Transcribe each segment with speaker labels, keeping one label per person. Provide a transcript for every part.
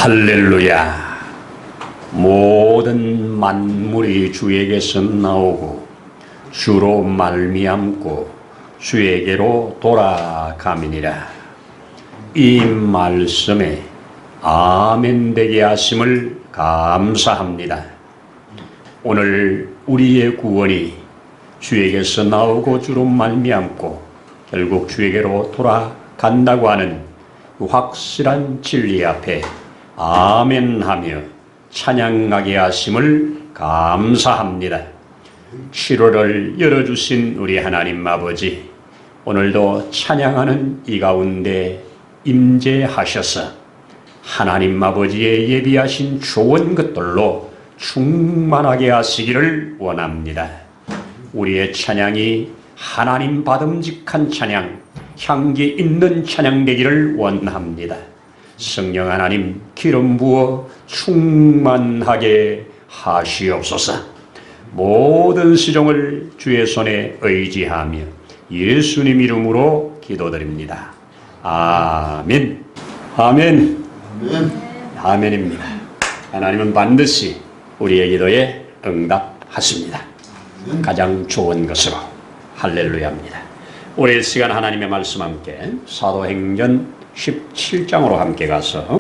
Speaker 1: 할렐루야. 모든 만물이 주에게서 나오고 주로 말미암고 주에게로 돌아가미니라. 이 말씀에 아멘 되게 하심을 감사합니다. 오늘 우리의 구원이 주에게서 나오고 주로 말미암고 결국 주에게로 돌아간다고 하는 확실한 진리 앞에 아멘하며 찬양하게 하심을 감사합니다. 7월을 열어주신 우리 하나님 아버지, 오늘도 찬양하는 이 가운데 임재하셔서 하나님 아버지의 예비하신 좋은 것들로 충만하게 하시기를 원합니다. 우리의 찬양이 하나님 받음직한 찬양, 향기 있는 찬양 되기를 원합니다. 성령 하나님 기름 부어 충만하게 하시옵소서. 모든 시종을 주의 손에 의지하며 예수님 이름으로 기도드립니다. 아멘. 아멘. 아멘입니다. 하나님은 반드시 우리의 기도에 응답하십니다. 가장 좋은 것으로. 할렐루야입니다. 오늘 시간 하나님의 말씀 함께 사도행전 17장으로 함께 가서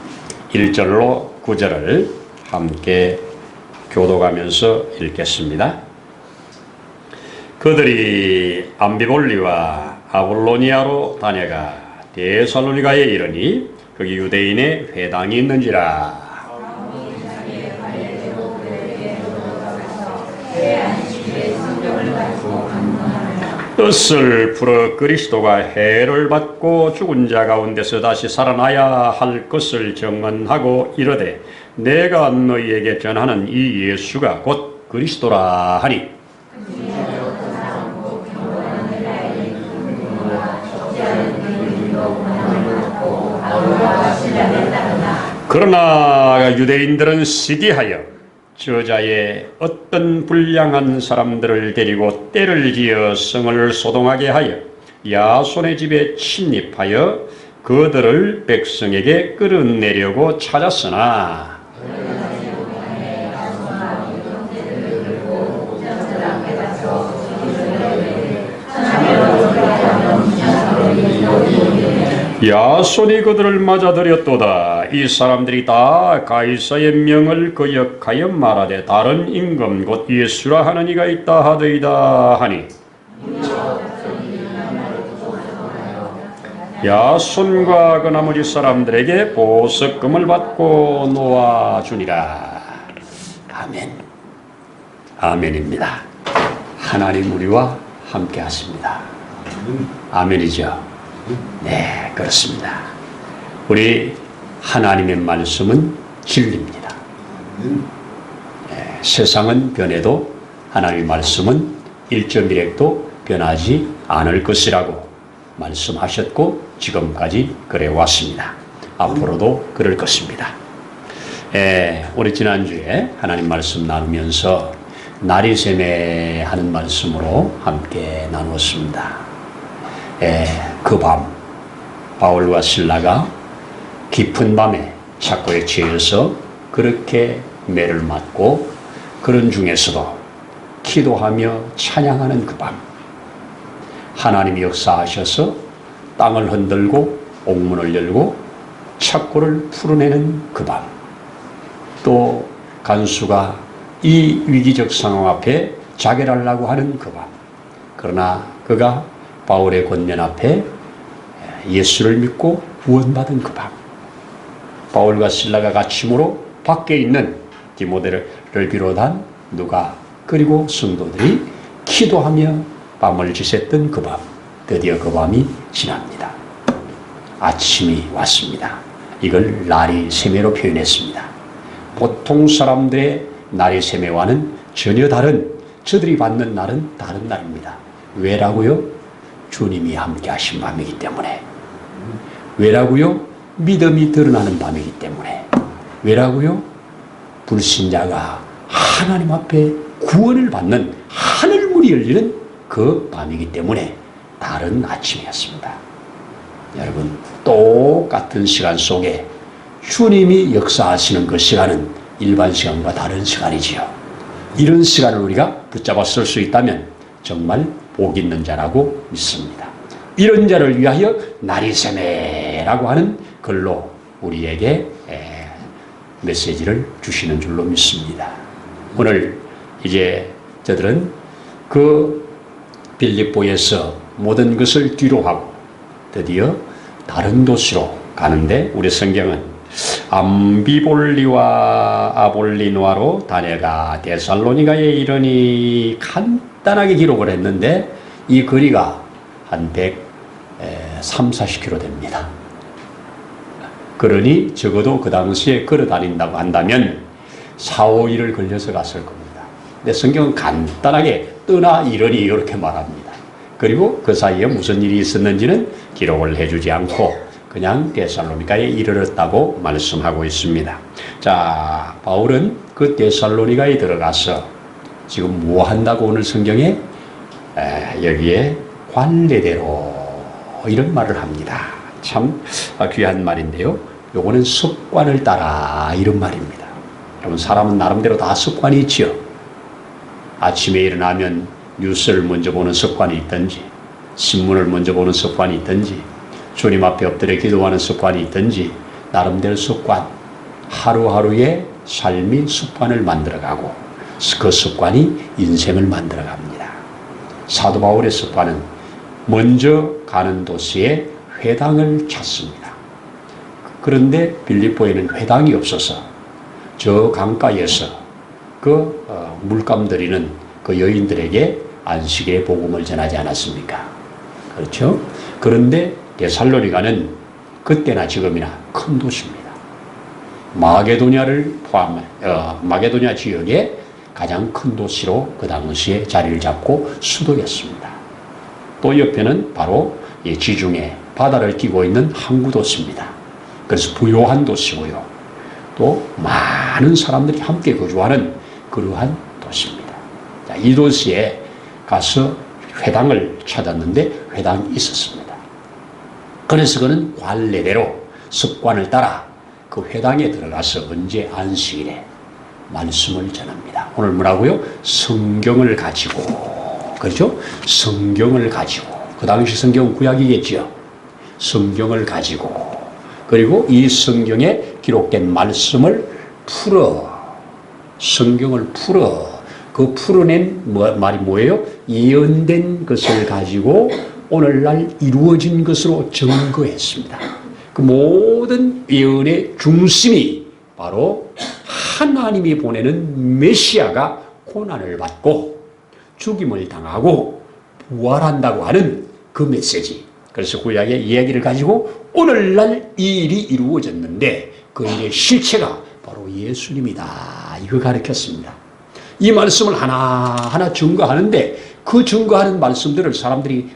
Speaker 1: 1절로 9절을 함께 교독하면서 읽겠습니다. 그들이 암비볼리와 아볼로니아로 다녀가 데살로니가에 이르니 거기 유대인의 회당이 있는지라. 뜻을 풀어 그리스도가 해를 받고 죽은 자 가운데서 다시 살아나야 할 것을 증언하고 이르되 내가 너희에게 전하는 이 예수가 곧 그리스도라 하니, 그러나 유대인들은 시기하여 저자의 어떤 불량한 사람들을 데리고 떼를 지어 성을 소동하게 하여 야손의 집에 침입하여 그들을 백성에게 끌어내려고 찾았으나 야손이 그들을 맞아들였도다. 이 사람들이 다 가이사의 명을 거역하여 말하되 다른 임금 곧 예수라 하는 이가 있다 하더이다 하니, 야손과 그 나머지 사람들에게 보석금을 받고 놓아주니라. 아멘. 아멘입니다. 하나님 우리와 함께 하십니다. 아멘이죠. 네, 그렇습니다. 우리 하나님의 말씀은 진리입니다. 네, 세상은 변해도 하나님의 말씀은 1.1핵도 변하지 않을 것이라고 말씀하셨고 지금까지 그래 왔습니다. 앞으로도 그럴 것입니다. 우리 지난주에 하나님 말씀 나누면서 나리새매 하는 말씀으로 함께 나누었습니다. 그 밤 바울과 실라가 깊은 밤에 착고에 취해서 그렇게 매를 맞고 그런 중에서도 기도하며 찬양하는 그 밤, 하나님이 역사하셔서 땅을 흔들고 옥문을 열고 착고를 풀어내는 그 밤, 또 간수가 이 위기적 상황 앞에 자결하려고 하는 그 밤, 그러나 그가 바울의 권면 앞에 예수를 믿고 구원받은 그 밤, 바울과 실라가 같이므로 밖에 있는 디모데를 비롯한 누가 그리고 성도들이 기도하며 밤을 지샜던 그 밤, 드디어 그 밤이 지납니다. 아침이 왔습니다. 이걸 나리새매로 표현했습니다. 보통 사람들의 나리새매와는 전혀 다른, 저들이 받는 날은 다른 날입니다. 왜라고요? 주님이 함께 하신 밤이기 때문에. 왜라고요? 믿음이 드러나는 밤이기 때문에. 왜라고요? 불신자가 하나님 앞에 구원을 받는 하늘문이 열리는 그 밤이기 때문에 다른 아침이었습니다. 여러분, 똑같은 시간 속에 주님이 역사하시는 그 시간은 일반 시간과 다른 시간이지요. 이런 시간을 우리가 붙잡아 쓸 수 있다면 정말 복 있는 자라고 믿습니다. 이런 자를 위하여 나리세메라고 하는 글로 우리에게 메시지를 주시는 줄로 믿습니다. 오늘 이제 저들은 그 빌립보에서 모든 것을 뒤로 하고 드디어 다른 도시로 가는데 우리 성경은 암비볼리와 아볼리노아로 다녀가 데살로니가에 이르니 간단하게 기록을 했는데 이 거리가 한 130-40km 됩니다. 그러니 적어도 그 당시에 걸어 다닌다고 한다면 4-5일을 걸려서 갔을 겁니다. 근데 성경은 간단하게 떠나 이르니 이렇게 말합니다. 그리고 그 사이에 무슨 일이 있었는지는 기록을 해주지 않고 그냥 데살로니가에 이르렀다고 말씀하고 있습니다. 자, 바울은 그 데살로니가에 들어가서 지금 뭐 한다고 오늘 성경에 여기에 관례대로 이런 말을 합니다. 참 귀한 말인데요. 요거는 습관을 따라 이런 말입니다. 여러분 사람은 나름대로 다 습관이 있죠. 아침에 일어나면 뉴스를 먼저 보는 습관이 있든지 신문을 먼저 보는 습관이 있든지 주님 앞에 엎드려 기도하는 습관이 있든지 나름대로 습관, 하루하루의 삶이 습관을 만들어가고 그 습관이 인생을 만들어갑니다. 사도 바울의 습관은 먼저 가는 도시에 회당을 찾습니다. 그런데 빌립보에는 회당이 없어서 저 강가에서 그 물감 들이는 그 여인들에게 안식의 복음을 전하지 않았습니까? 그렇죠? 그런데 데살로니가는 그때나 지금이나 큰 도시입니다. 마게도냐를 포함한 마게도냐 지역의 가장 큰 도시로 그 당시에 자리를 잡고 수도였습니다. 또 옆에는 바로 지중해 바다를 끼고 있는 항구 도시입니다. 그래서 부요한 도시고요. 또 많은 사람들이 함께 거주하는 그러한 도시입니다. 자, 이 도시에 가서 회당을 찾았는데 회당이 있었습니다. 그래서 그는 관례대로 습관을 따라 그 회당에 들어가서 언제 안식일에 말씀을 전합니다. 오늘 뭐라고요? 성경을 가지고, 그렇죠? 성경을 가지고, 그 당시 성경은 구약이겠지요. 성경을 가지고, 그리고 이 성경에 기록된 말씀을 성경을 그 풀어낸 말이 뭐예요? 예언된 것을 가지고 오늘날 이루어진 것으로 증거했습니다. 그 모든 예언의 중심이 바로 하나님이 보내는 메시아가 고난을 받고 죽임을 당하고 부활한다고 하는 그 메시지. 그래서 구약의 이야기를 가지고 오늘날 이 일이 이루어졌는데 그 일의 실체가 바로 예수님이다. 이거 가르쳤습니다. 이 말씀을 하나하나 증거하는데 그 증거하는 말씀들을 사람들이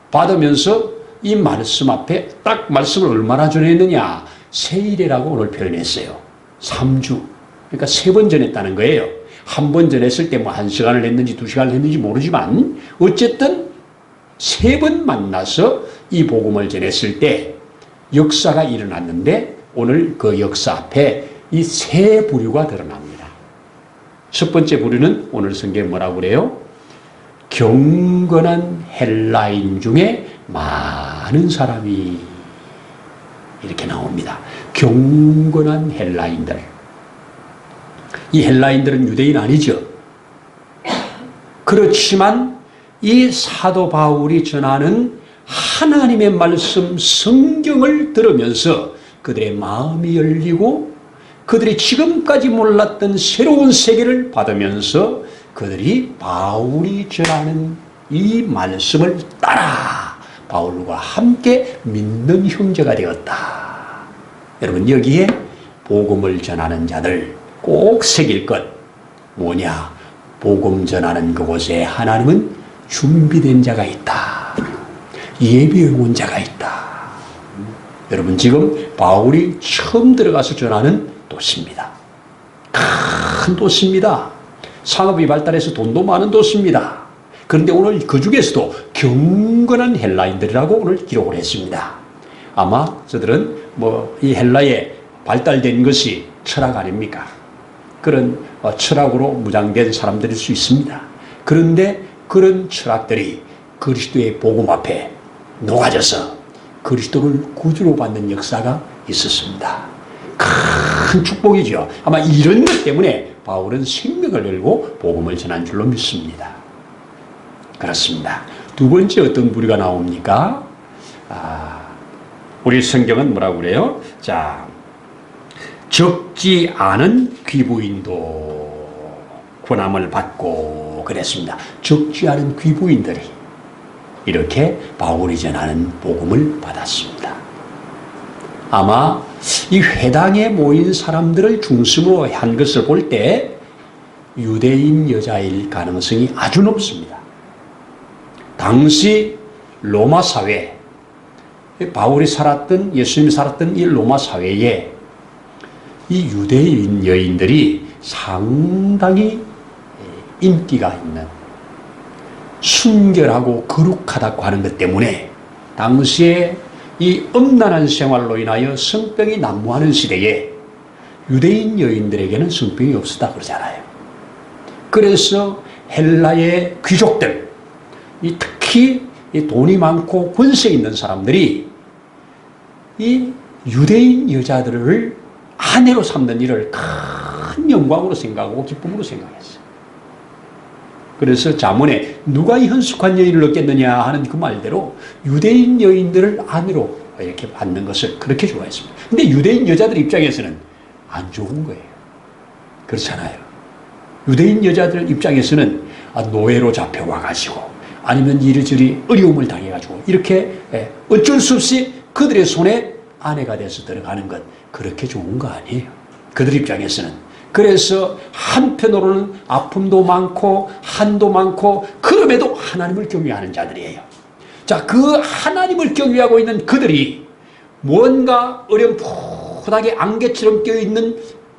Speaker 1: 받으면서 이 말씀 앞에 딱 말씀을 얼마나 전했느냐. 세일이라고 오늘 표현했어요. 3주. 그러니까 3번 전했다는 거예요. 한 번 전했을 때 뭐 1시간을 했는지 2시간을 했는지 모르지만 어쨌든 3번 만나서 이 복음을 전했을 때 역사가 일어났는데 오늘 그 역사 앞에 이 세 부류가 드러납니다. 첫 번째 부류는 오늘 성경에 뭐라고 그래요? 경건한 헬라인 중에 많은 사람이 이렇게 나옵니다. 경건한 헬라인들. 이 헬라인들은 유대인 아니죠. 그렇지만 이 사도 바울이 전하는 하나님의 말씀 성경을 들으면서 그들의 마음이 열리고 그들이 지금까지 몰랐던 새로운 세계를 받으면서 그들이 바울이 전하는 이 말씀을 따라 바울과 함께 믿는 형제가 되었다. 여러분 여기에 복음을 전하는 자들 꼭 새길 것 뭐냐? 복음 전하는 그곳에 하나님은 준비된 자가 있다. 예비해 온 자가 있다. 여러분 지금 바울이 처음 들어가서 전하는 도시입니다. 큰 도시입니다. 상업이 발달해서 돈도 많은 도시입니다. 그런데 오늘 그 중에서도 경건한 헬라인들이라고 오늘 기록을 했습니다. 아마 저들은 뭐 이 헬라에 발달된 것이 철학 아닙니까? 그런 철학으로 무장된 사람들일 수 있습니다. 그런데 그런 철학들이 그리스도의 복음 앞에 녹아져서 그리스도를 구주로 받는 역사가 있었습니다. 큰 축복이죠. 아마 이런 것 때문에 바울은 생명을 걸고 복음을 전한 줄로 믿습니다. 그렇습니다. 두 번째 어떤 부류가 나옵니까? 우리 성경은 뭐라고 그래요? 자, 적지 않은 귀부인도 권함을 받고 그랬습니다. 적지 않은 귀부인들이 이렇게 바울이 전하는 복음을 받았습니다. 아마 이 회당에 모인 사람들을 중심으로 한 것을 볼 때 유대인 여자일 가능성이 아주 높습니다. 당시 로마 사회, 바울이 살았던, 예수님이 살았던 이 로마 사회에 이 유대인 여인들이 상당히 인기가 있는, 순결하고 거룩하다고 하는 것 때문에 당시에 이 음란한 생활로 인하여 성병이 난무하는 시대에 유대인 여인들에게는 성병이 없었다 그러잖아요. 그래서 헬라의 귀족들, 특히 돈이 많고 권세 있는 사람들이 이 유대인 여자들을 아내로 삼는 일을 큰 영광으로 생각하고 기쁨으로 생각했어요. 그래서 자문에 누가 이 헌숙한 여인을 얻겠느냐 하는 그 말대로 유대인 여인들을 아내로 이렇게 받는 것을 그렇게 좋아했습니다. 근데 유대인 여자들 입장에서는 안 좋은 거예요. 그렇잖아요. 유대인 여자들 입장에서는 노예로 잡혀와가지고 아니면 이리저리 어려움을 당해가지고 이렇게 어쩔 수 없이 그들의 손에 아내가 돼서 들어가는 것, 그렇게 좋은 거 아니에요. 그들 입장에서는. 그래서 한편으로는 아픔도 많고 한도 많고 그럼에도 하나님을 경외하는 자들이에요. 자, 그 하나님을 경외하고 있는 그들이 뭔가 어렴풋하게 안개처럼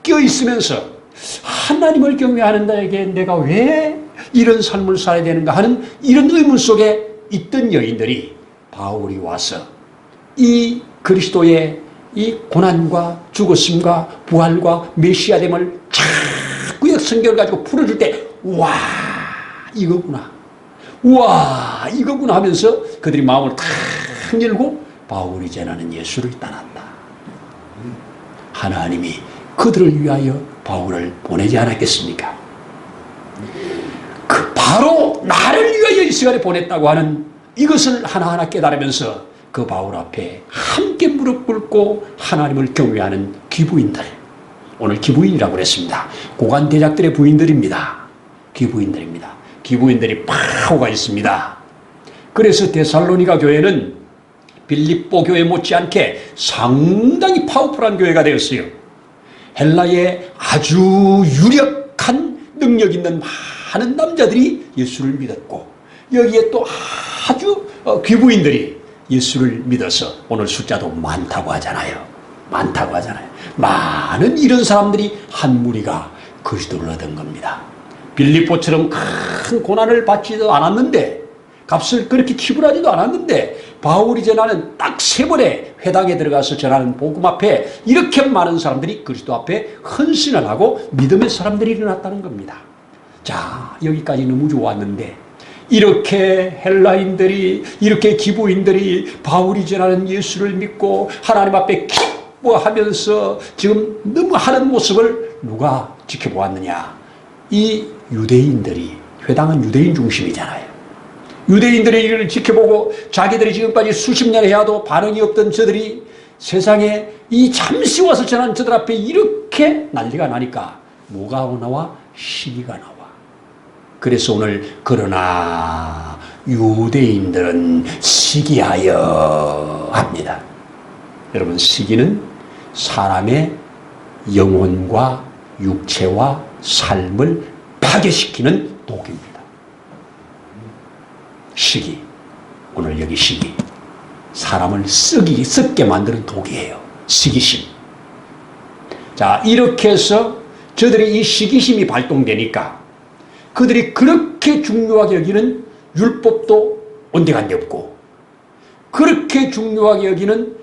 Speaker 1: 껴있으면서 하나님을 경외하는 자에게 내가 왜 이런 삶을 살아야 되는가 하는 이런 의문 속에 있던 여인들이 바울이 와서 이 그리스도의 이 고난과 죽었음과 부활과 메시아됨을 자꾸 성경을 가지고 풀어줄 때, 와, 이거구나. 와, 이거구나 하면서 그들이 마음을 탁 열고 바울이 전하는 예수를 따랐다. 하나님이 그들을 위하여 바울을 보내지 않았겠습니까? 바로 나를 위하여 이 시간에 보냈다고 하는 이것을 하나하나 깨달으면서 그 바울 앞에 함께 무릎 꿇고 하나님을 경외하는 귀부인들, 오늘 귀부인이라고 그랬습니다. 고관대작들의 부인들입니다. 귀부인들입니다. 귀부인들이 파워가 있습니다. 그래서 데살로니가 교회는 빌립보 교회 못지않게 상당히 파워풀한 교회가 되었어요. 헬라의 아주 유력한 능력 있는 많은 남자들이 예수를 믿었고, 여기에 또 아주 귀부인들이 예수를 믿어서 오늘 숫자도 많다고 하잖아요. 많다고 하잖아요. 많은 이런 사람들이 한 무리가 그리스도를 얻은 겁니다. 빌립보처럼 큰 고난을 받지도 않았는데, 값을 그렇게 지불하지도 않았는데, 바울이 전하는 딱 3번의 회당에 들어가서 전하는 복음 앞에 이렇게 많은 사람들이 그리스도 앞에 헌신을 하고 믿음의 사람들이 일어났다는 겁니다. 자, 여기까지 너무 좋았는데, 이렇게 헬라인들이, 이렇게 기부인들이 바울이 전하는 예수를 믿고 하나님 앞에 기뻐하면서 지금 너무 하는 모습을 누가 지켜보았느냐? 이 유대인들이, 회당은 유대인 중심이잖아요. 유대인들의 일을 지켜보고 자기들이 지금까지 수십 년 해야도 반응이 없던 저들이 세상에 이 잠시 와서 전한 저들 앞에 이렇게 난리가 나니까 뭐가 나와? 시기가 나와. 그래서 오늘 그러나 유대인들은 시기하여 합니다. 여러분, 시기는 사람의 영혼과 육체와 삶을 파괴시키는 독입니다. 시기, 오늘 여기 시기, 사람을 썩게 만드는 독이에요. 시기심. 자, 이렇게 해서 저들이 이 시기심이 발동되니까 그들이 그렇게 중요하게 여기는 율법도 온데간데 없고, 그렇게 중요하게 여기는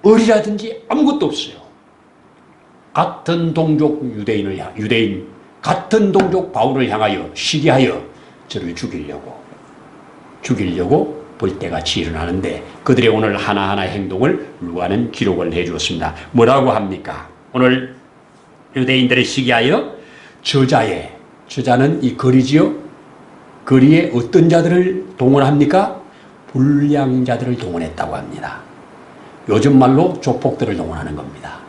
Speaker 1: 을이라든지 아무것도 없어요. 같은 동족 유대인 같은 동족 바울을 향하여 시기하여 저를 죽이려고 볼때같이 일어나는데 그들의 오늘 하나하나 행동을 루가는 기록을 해 주었습니다. 뭐라고 합니까? 오늘 유대인들의 시기하여 저자는 이 거리지요. 거리에 어떤 자들을 동원합니까? 불량자들을 동원했다고 합니다. 요즘 말로 조폭들을 동원하는 겁니다.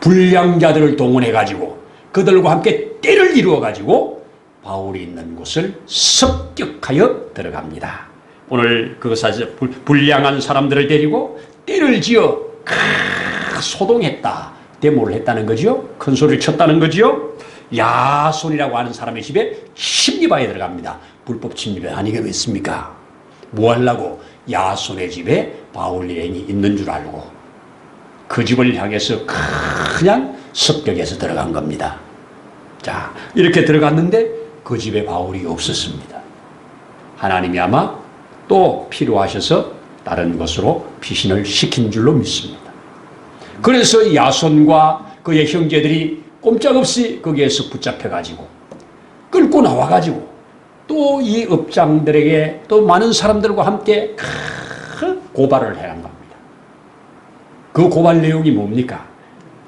Speaker 1: 불량자들을 동원해가지고 그들과 함께 때를 이루어가지고 바울이 있는 곳을 습격하여 들어갑니다. 오늘 그것을 불량한 사람들을 데리고 때를 지어 소동했다. 데모를 했다는 거죠. 큰 소리를 쳤다는 거죠. 야손이라고 하는 사람의 집에 침입하여 들어갑니다. 불법 침입이 아니겠습니까? 뭐 하려고? 야손의 집에 바울 일행이 있는 줄 알고 그 집을 향해서 그냥 습격해서 들어간 겁니다. 자, 이렇게 들어갔는데 그 집에 바울이 없었습니다. 하나님이 아마 또 필요하셔서 다른 곳으로 피신을 시킨 줄로 믿습니다. 그래서 야손과 그의 형제들이 꼼짝없이 거기에서 붙잡혀가지고 끌고 나와가지고 또 이 업장들에게 또 많은 사람들과 함께 큰 고발을 해간 겁니다. 그 고발 내용이 뭡니까?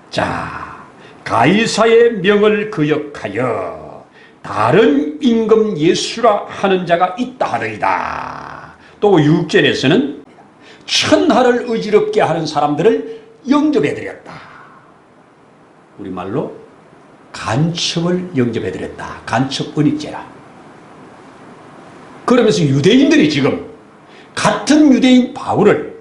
Speaker 1: 자, 가이사의 명을 거역하여 다른 임금 예수라 하는 자가 있다 하더이다. 또 6절에서는 천하를 어지럽게 하는 사람들을 영접해드렸다. 우리말로 간첩을 영접해드렸다. 간첩 은닉죄라. 그러면서 유대인들이 지금 같은 유대인 바울을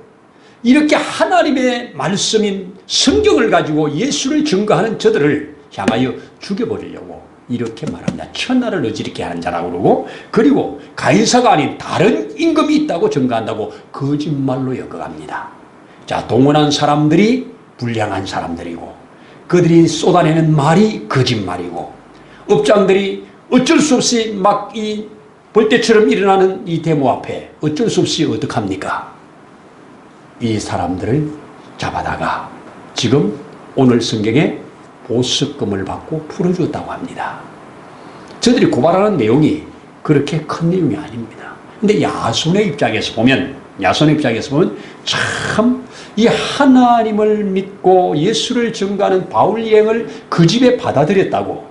Speaker 1: 이렇게 하나님의 말씀인 성경을 가지고 예수를 증거하는 저들을 향하여 죽여버리려고 이렇게 말합니다. 천하를 어지럽게 하는 자라고 그러고 그리고 가이사가 아닌 다른 임금이 있다고 증거한다고 거짓말로 엮어갑니다. 자, 동원한 사람들이 불량한 사람들이고 그들이 쏟아내는 말이 거짓말이고 업장들이 어쩔 수 없이 막 이 벌떼처럼 일어나는 이 데모 앞에 어쩔 수 없이 어떡합니까? 이 사람들을 잡아다가 지금 오늘 성경에 보석금을 받고 풀어줬다고 합니다. 저들이 고발하는 내용이 그렇게 큰 내용이 아닙니다. 근데 야손의 입장에서 보면 참 이 하나님을 믿고 예수를 증거하는 바울 여행을 그 집에 받아들였다고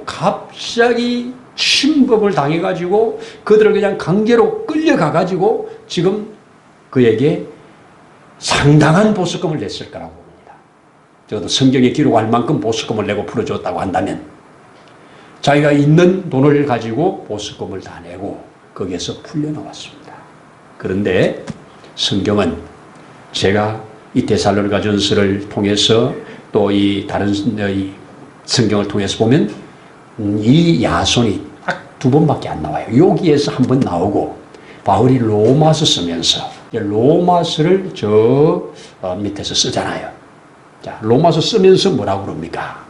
Speaker 1: 갑자기 침범을 당해가지고 그들을 그냥 강제로 끌려가가지고 지금 그에게 상당한 보석금을 냈을 거라고 봅니다. 적어도 성경에 기록할 만큼 보석금을 내고 풀어줬다고 한다면 자기가 있는 돈을 가지고 보석금을 다 내고 거기에서 풀려나왔습니다. 그런데 성경은 제가 이 데살로니가 전서를 통해서 또 이 다른 이 성경을 통해서 보면 이 야손이 딱 2번밖에 안 나와요. 여기에서 한 번 나오고 바울이 로마서 쓰면서 로마서를 저 밑에서 쓰잖아요. 자, 로마서 쓰면서 뭐라고 그럽니까?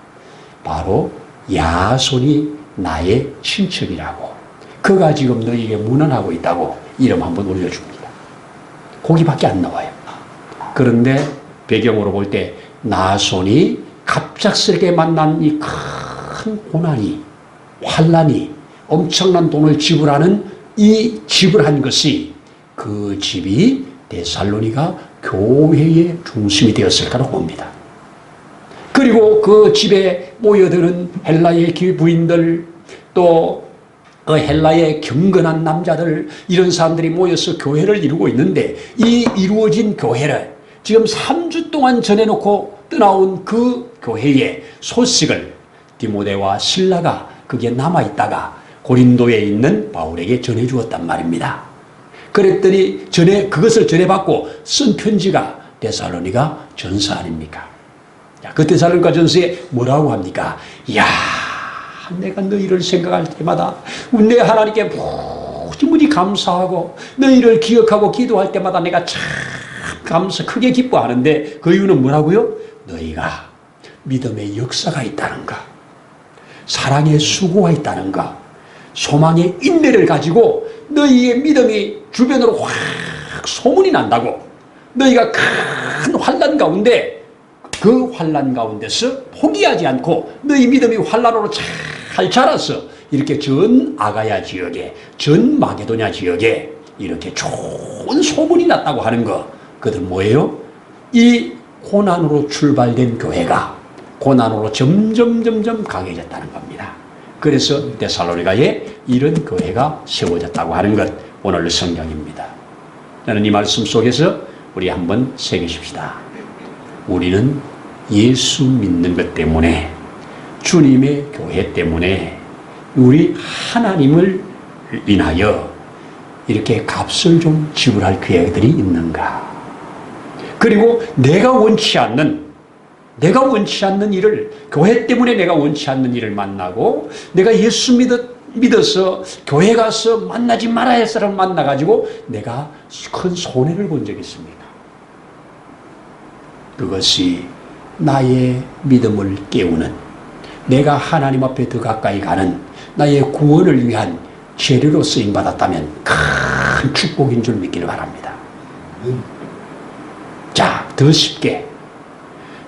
Speaker 1: 바로 야손이 나의 친척이라고 그가 지금 너희에게 문안하고 있다고 이름 한번 올려줍니다. 거기밖에 안 나와요. 그런데 배경으로 볼 때 나손이 갑작스럽게 만난 이 큰 고난이 환난이 엄청난 돈을 지불하는 이 지불한 것이 그 집이 데살로니가 교회의 중심이 되었을까라고 봅니다. 그리고 그 집에 모여드는 헬라의 부인들 또 헬라의 경건한 남자들 이런 사람들이 모여서 교회를 이루고 있는데 이 이루어진 교회를 지금 3주 동안 전해놓고 떠나온 그 교회의 소식을 디모데와 실라가 거기에 남아있다가 고린도에 있는 바울에게 전해주었단 말입니다. 그랬더니 그것을 전해받고 쓴 편지가 데살로니가 전서 아닙니까? 그 데살로니가 전서에 뭐라고 합니까? 야, 내가 너희를 생각할 때마다 내 하나님께 무지무지 감사하고 너희를 기억하고 기도할 때마다 내가 참 크게 기뻐하는데 그 이유는 뭐라고요? 너희가 믿음의 역사가 있다는 것, 사랑의 수고가 있다는 것, 소망의 인내를 가지고 너희의 믿음이 주변으로 확 소문이 난다고. 너희가 큰 환난 가운데 그 환난 가운데서 포기하지 않고 너희 믿음이 환난으로 잘 자라서 이렇게 전 아가야 지역에, 전 마게도냐 지역에 이렇게 좋은 소문이 났다고 하는 거. 그것은 뭐예요? 이 고난으로 출발된 교회가 고난으로 점점 강해졌다는 겁니다. 그래서 데살로니가에 이런 교회가 세워졌다고 하는 것, 오늘 성경입니다. 저는 이 말씀 속에서 우리 한번 새기십시다. 우리는 예수 믿는 것 때문에, 주님의 교회 때문에 우리 하나님을 인하여 이렇게 값을 좀 지불할 교회들이 있는가? 그리고 내가 원치 않는 일을, 교회 때문에 내가 원치 않는 일을 만나고, 내가 예수 믿어서 교회 가서 만나지 말아야 할 사람을 만나가지고 내가 큰 손해를 본 적이 있습니다. 그것이 나의 믿음을 깨우는, 내가 하나님 앞에 더 가까이 가는 나의 구원을 위한 재료로 쓰임받았다면 큰 축복인 줄 믿기를 바랍니다. 자, 더 쉽게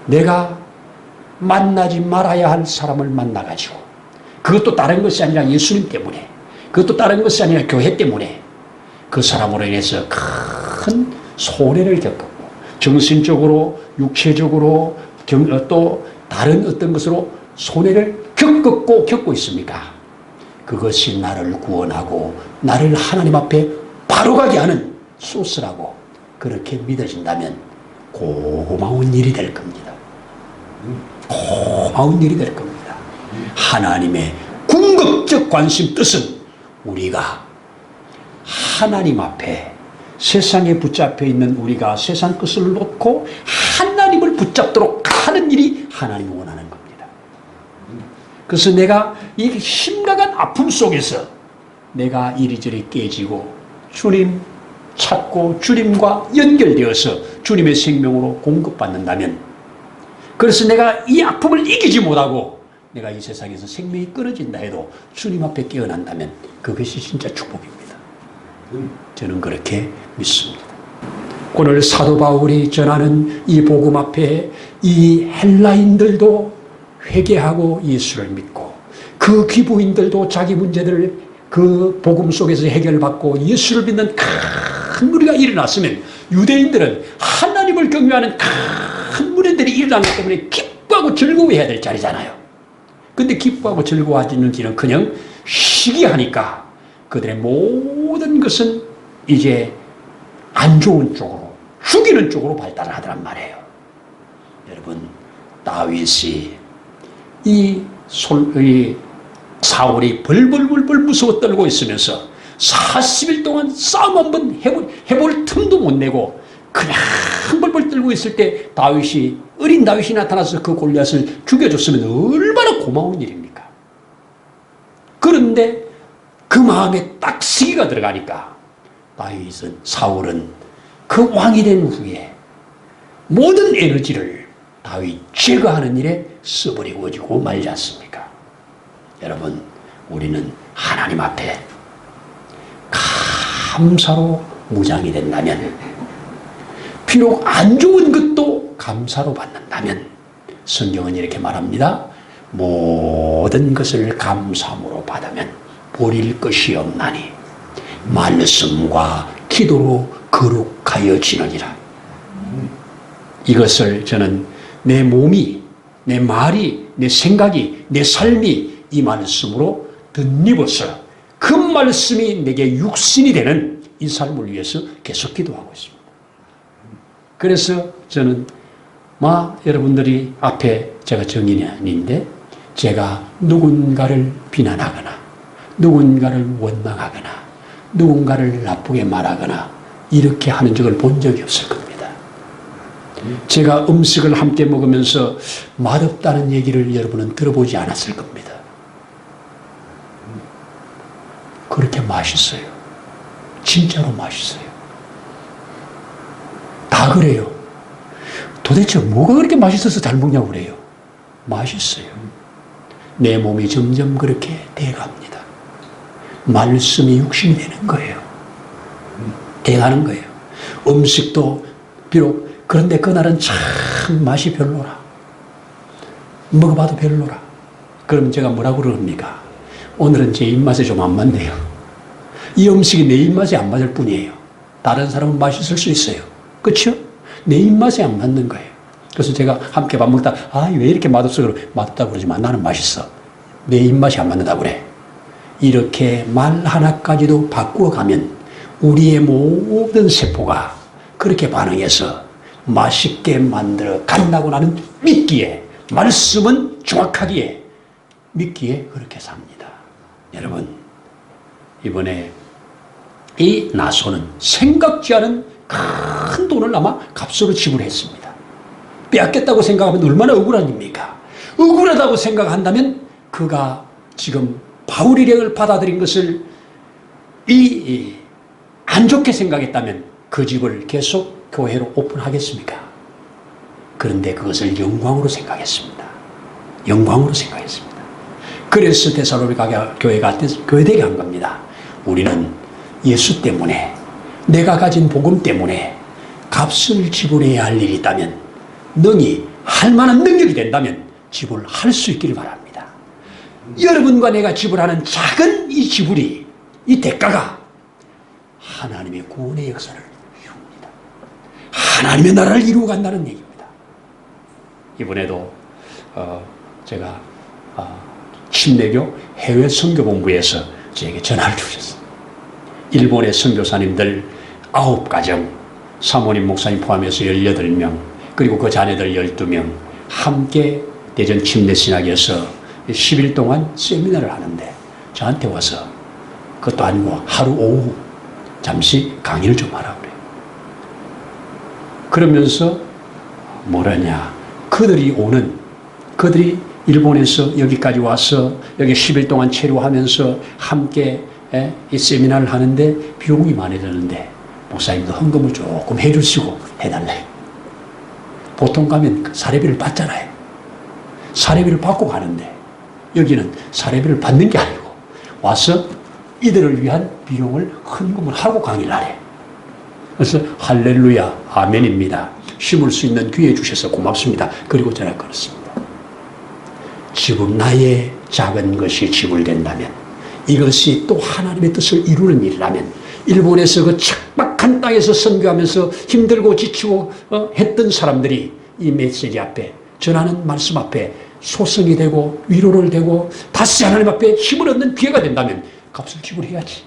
Speaker 1: 내가 만나지 말아야 할 사람을 만나가지고, 그것도 다른 것이 아니라 예수님 때문에, 그것도 다른 것이 아니라 교회 때문에 그 사람으로 인해서 큰 손해를 겪었고, 정신적으로, 육체적으로, 또 다른 어떤 것으로 손해를 겪고 있습니까? 그것이 나를 구원하고 나를 하나님 앞에 바로 가게 하는 소스라고 그렇게 믿어진다면 고마운 일이 될 겁니다. 고마운 일이 될 겁니다. 하나님의 궁극적 관심 뜻은 우리가 하나님 앞에, 세상에 붙잡혀 있는 우리가 세상 것을 놓고 하나님을 붙잡도록 하는 일이 하나님이 원하는 겁니다. 그래서 내가 이 심각한 아픔 속에서 내가 이리저리 깨지고 주님 찾고 주님과 연결되어서 주님의 생명으로 공급받는다면, 그래서 내가 이 아픔을 이기지 못하고 내가 이 세상에서 생명이 끊어진다 해도 주님 앞에 깨어난다면 그것이 진짜 축복입니다. 저는 그렇게 믿습니다. 오늘 사도 바울이 전하는 이 복음 앞에 이 헬라인들도 회개하고 예수를 믿고, 그 기부인들도 자기 문제들을 그 복음 속에서 해결받고 예수를 믿는 큰 무리가 일어났으면, 유대인들은 하나님을 경외하는 큰 무리들이 일어나기 때문에 기뻐하고 즐거워해야 될 자리잖아요. 근데 기뻐하고 즐거워하지는 그냥 시기하니까 그들의 모든 것은 이제 안 좋은 쪽으로, 죽이는 쪽으로 발달을 하더란 말이에요. 여러분, 다윗이 이 사울이 벌벌 무서워 떨고 있으면서 40일 동안 싸움 한번 해볼 틈도 못 내고 그냥 벌벌 떨고 있을 때 어린 다윗이 나타나서 그 골리앗을 죽여줬으면 얼마나 고마운 일입니까? 그런데 그 마음에 딱 시기가 들어가니까 사울은 그 왕이 된 후에 모든 에너지를 다윗 제거하는 일에 써버리고 말지 않습니까? 여러분, 우리는 하나님 앞에 감사로 무장이 된다면, 비록 안 좋은 것도 감사로 받는다면, 성경은 이렇게 말합니다. 모든 것을 감사함으로 받으면 버릴 것이 없나니 말씀과 기도로 거룩하여지느니라. 이것을 저는 내 몸이, 내 말이, 내 생각이, 내 삶이 이 말씀으로 덧입어서 그 말씀이 내게 육신이 되는 이 삶을 위해서 계속 기도하고 있습니다. 그래서 저는 여러분들이 앞에 제가 정인이 아닌데, 제가 누군가를 비난하거나 누군가를 원망하거나 누군가를 나쁘게 말하거나 이렇게 하는 적을 본 적이 없을 겁니다. 제가 음식을 함께 먹으면서 맛없다는 얘기를 여러분은 들어보지 않았을 겁니다. 그렇게 맛있어요. 진짜로 맛있어요. 다 그래요. 도대체 뭐가 그렇게 맛있어서 잘 먹냐고 그래요. 맛있어요. 내 몸이 점점 그렇게 돼갑니다. 말씀이 육신이 되는 거예요. 돼가는 거예요.
Speaker 2: 음식도 비록 그런데 그날은 참 맛이 별로라. 먹어봐도 별로라. 그럼 제가 뭐라고 그럽니까? 오늘은 제 입맛에 좀 안 맞네요. 이 음식이 내 입맛에 안 맞을 뿐이에요. 다른 사람은 맛있을 수 있어요. 그렇죠? 내 입맛에 안 맞는 거예요. 그래서 제가 함께 밥 먹다 왜 이렇게 맛없어? 그럼 맛없다고 그러지만 나는 맛있어. 내 입맛이 안 맞는다고 그래. 이렇게 말 하나까지도 바꾸어가면 우리의 모든 세포가 그렇게 반응해서 맛있게 만들어 간다고 나는 믿기에, 말씀은 정확하기에 믿기에 그렇게 삽니다. 여러분, 이번에 이 나소는 생각지 않은 큰 돈을 아마 값으로 지불했습니다. 빼앗겼다고 생각하면 얼마나 억울한 일입니까? 억울하다고 생각한다면 그가 지금 바울 일행을 받아들인 것을 안 좋게 생각했다면 그 집을 계속 교회로 오픈하겠습니까? 그런데 그것을 영광으로 생각했습니다. 영광으로 생각했습니다. 그래서 데살로니가 교회가 교회되게 한 겁니다. 우리는 예수 때문에, 내가 가진 복음 때문에 값을 지불해야 할 일이 있다면, 능히 할 만한 능력이 된다면 지불할 수 있기를 바랍니다. 여러분과 내가 지불하는 작은 이 지불이, 이 대가가 하나님의 구원의 역사를 이룹니다. 하나님의 나라를 이루어 간다는 얘기입니다. 이번에도 제가 침례교 해외 선교본부에서 저에게 전화를 주셨어요. 일본의 선교사님들 9가정, 사모님 목사님 포함해서 18명, 그리고 그 자녀들 12명 함께 대전 침례신학에서 10일 동안 세미나를 하는데 저한테 와서, 그것도 아니고 하루 오후 잠시 강의를 좀 하라고 그래요. 그러면서 뭐라냐, 그들이 일본에서 여기까지 와서 여기 10일 동안 체류하면서 함께 이 세미나를 하는데 비용이 많이 드는데 목사님도 헌금을 조금 해주시고 해달래. 보통 가면 사례비를 받잖아요. 사례비를 받고 가는데 여기는 사례비를 받는 게 아니고 와서 이들을 위한 비용을 헌금을 하고 강의를 하래. 그래서 할렐루야 아멘입니다. 심을 수 있는 기회 주셔서 고맙습니다. 그리고 전화 걸었습니다. 지금 나의 작은 것이 지불된다면, 이것이 또 하나님의 뜻을 이루는 일이라면, 일본에서 그 척박한 땅에서 선교하면서 힘들고 지치고 했던 사람들이 이 메시지 앞에, 전하는 말씀 앞에 소성이 되고 위로를 되고 다시 하나님 앞에 힘을 얻는 기회가 된다면 값을 지불해야지.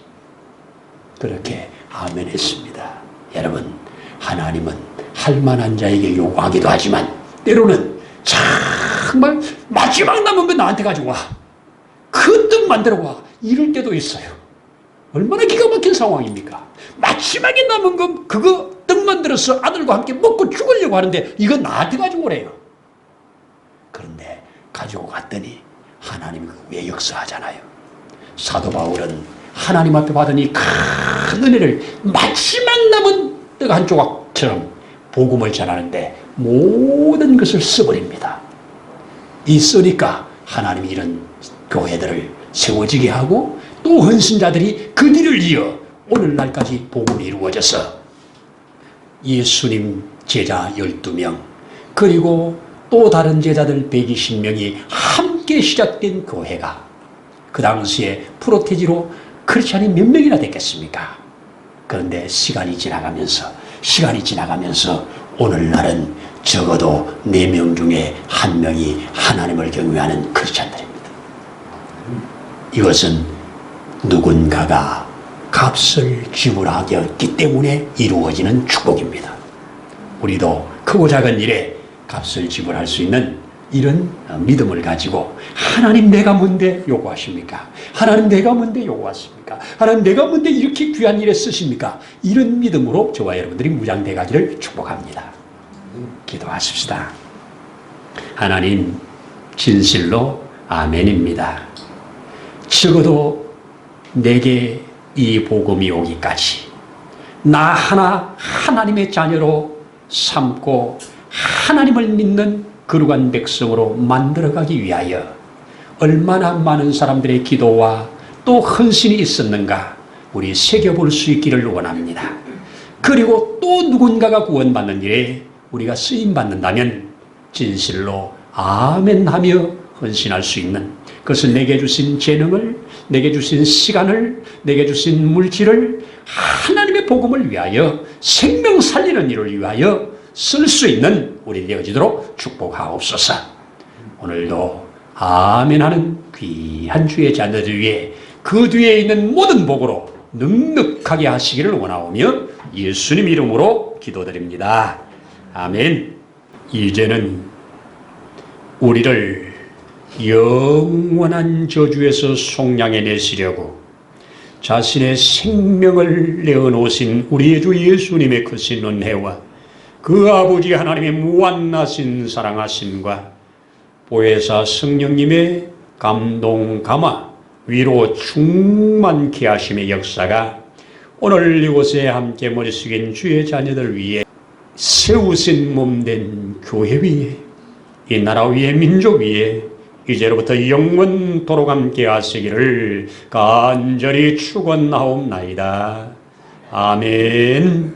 Speaker 2: 그렇게 아멘 했습니다. 여러분, 하나님은 할 만한 자에게 요구하기도 하지만 때로는 정말 마지막 남은 거 나한테 가지고 와. 그 뜻 만들어 와. 이럴 때도 있어요. 얼마나 기가 막힌 상황입니까? 마지막에 남은 거 그거 떡 만들어서 아들과 함께 먹고 죽으려고 하는데 이거 나한테 가지고 오래요. 그런데 가지고 갔더니 하나님이 그 위에 역사하잖아요. 사도 바울은 하나님 앞에 받은 이 큰 은혜를 마지막 남은 떡 한 조각처럼 복음을 전하는데 모든 것을 써버립니다. 이 쓰니까 하나님이 이런 교회들을 세워지게 하고 또 헌신자들이 그 뒤를 이어 오늘날까지 복음이 이루어져서 예수님 제자 12명 그리고 또 다른 제자들 120명이 함께 시작된 교회가 그 당시에 프로테지로 크리스찬이 몇 명이나 됐겠습니까? 그런데 시간이 지나가면서 오늘날은 적어도 4명 중에 1명이 하나님을 경외하는 크리스찬들입니다. 이것은 누군가가 값을 지불하였기 때문에 이루어지는 축복입니다. 우리도 크고 작은 일에 값을 지불할 수 있는 이런 믿음을 가지고 하나님 내가 뭔데 요구하십니까? 하나님 내가 뭔데 요구하십니까? 하나님 내가 뭔데 이렇게 귀한 일에 쓰십니까? 이런 믿음으로 저와 여러분들이 무장돼 가기를 축복합니다. 기도하십시다. 하나님 진실로 아멘입니다. 적어도 내게 이 복음이 오기까지 나 하나 하나님의 자녀로 삼고 하나님을 믿는 거룩한 백성으로 만들어가기 위하여 얼마나 많은 사람들의 기도와 또 헌신이 있었는가 우리 새겨볼 수 있기를 원합니다. 그 그리고 또 누군가가 구원받는 일에 우리가 쓰임받는다면 진실로 아멘하며 헌신할 수 있는, 그것을 내게 주신 재능을, 내게 주신 시간을, 내게 주신 물질을 하나님의 복음을 위하여, 생명 살리는 일을 위하여 쓸 수 있는 우리 되어지도록 축복하옵소서. 오늘도 아멘하는 귀한 주의 자녀들 위해 그 뒤에 있는 모든 복으로 넉넉하게 하시기를 원하오며 예수님 이름으로 기도드립니다. 아멘. 이제는 우리를 영원한 저주에서 속량해내시려고 자신의 생명을 내어놓으신 우리의 주 예수님의 크신 은혜와 그 아버지 하나님의 무한하신 사랑하심과 보혜사 성령님의 감동 감화 위로 충만케 하심의 역사가 오늘 이곳에 함께 머리 숙인 주의 자녀들 위해 세우신 몸된 교회 위에, 이 나라 위에, 민족 위에 이제로부터 영원토록 함께 하시기를 간절히 축원하옵나이다. 아멘.